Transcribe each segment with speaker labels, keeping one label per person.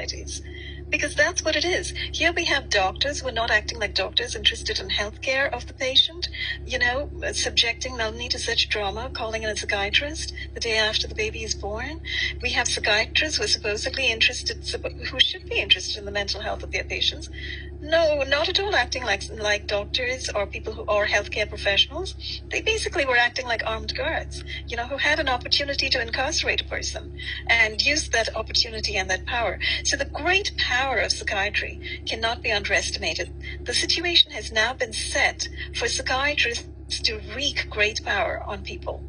Speaker 1: societies. Because that's what it is. Here we have doctors who are not acting like doctors, interested in healthcare of the patient, subjecting Nalini to such trauma, calling in a psychiatrist the day after the baby is born. We have psychiatrists who are supposedly who should be interested in the mental health of their patients. No, not at all acting like doctors or people who are healthcare professionals. They basically were acting like armed guards, who had an opportunity to incarcerate a person and used that opportunity and that power. So the great power of psychiatry cannot be underestimated. The situation has now been set for psychiatrists to wreak great power on people.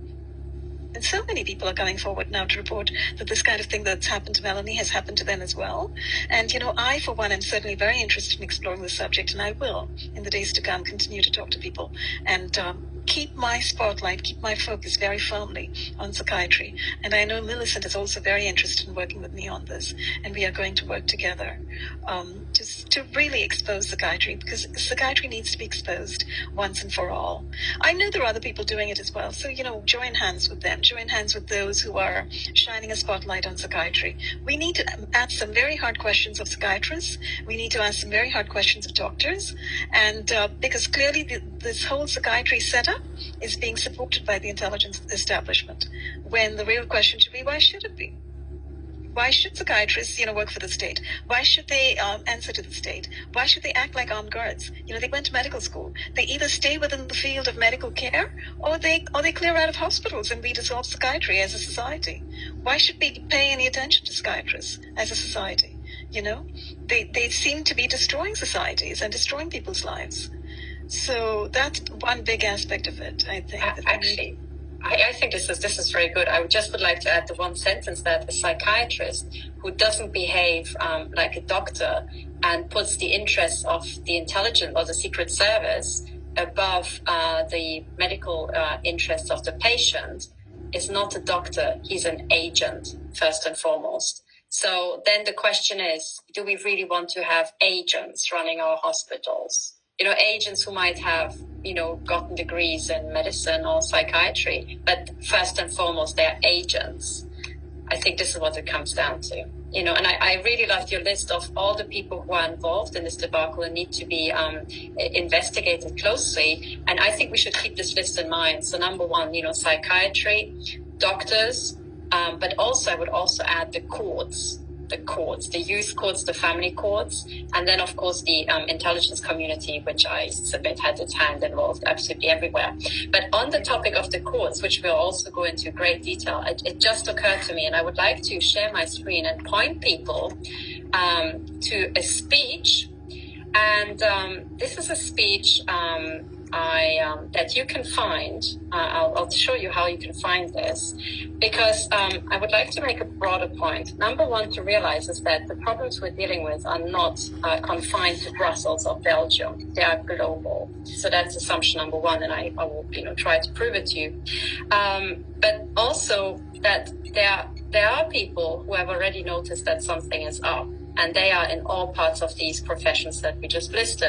Speaker 1: And so many people are coming forward now to report that this kind of thing that's happened to Melanie has happened to them as well. And, I, for one, am certainly very interested in exploring this subject, and I will, in the days to come, continue to talk to people and keep my spotlight, keep my focus very firmly on psychiatry. And I know Millicent is also very interested in working with me on this, and we are going to work together to really expose psychiatry, because psychiatry needs to be exposed once and for all. I know there are other people doing it as well, so, join hands with them, join hands with those who are shining a spotlight on psychiatry. We need to ask some very hard questions of psychiatrists. We need to ask some very hard questions of doctors, and because clearly this whole psychiatry setup is being supported by the intelligence establishment, when the real question should be, why should it be? Why should psychiatrists, work for the state? Why should they answer to the state? Why should they act like armed guards? They went to medical school. They either stay within the field of medical care, or they clear out of hospitals, and we dissolve psychiatry as a society. Why should we pay any attention to psychiatrists as a society? They seem to be destroying societies and destroying people's lives. So that's one big aspect of it, I think.
Speaker 2: I think this is very good. I would like to add the one sentence that a psychiatrist who doesn't behave like a doctor and puts the interests of the intelligence or the Secret Service above the medical interests of the patient is not a doctor. He's an agent, first and foremost. So then the question is, do we really want to have agents running our hospitals? Agents who might have, gotten degrees in medicine or psychiatry, but first and foremost, they're agents. I think this is what it comes down to, and I really loved your list of all the people who are involved in this debacle and need to be investigated closely. And I think we should keep this list in mind. So number one, psychiatry, doctors, but also I would also add the courts, the youth courts, the family courts, and then, of course, the intelligence community, which I submit had its hand involved absolutely everywhere. But on the topic of the courts, which we'll also go into great detail, it just occurred to me, and I would like to share my screen and point people to a speech. And this is a speech that you can find. I'll show you how you can find this, because I would like to make a broader point. Number one, to realize is that the problems we're dealing with are not confined to Brussels or Belgium. They are global. So that's assumption number one, and I will try to prove it to you. But also that there are people who have already noticed that something is up. And they are in all parts of these professions that we just listed.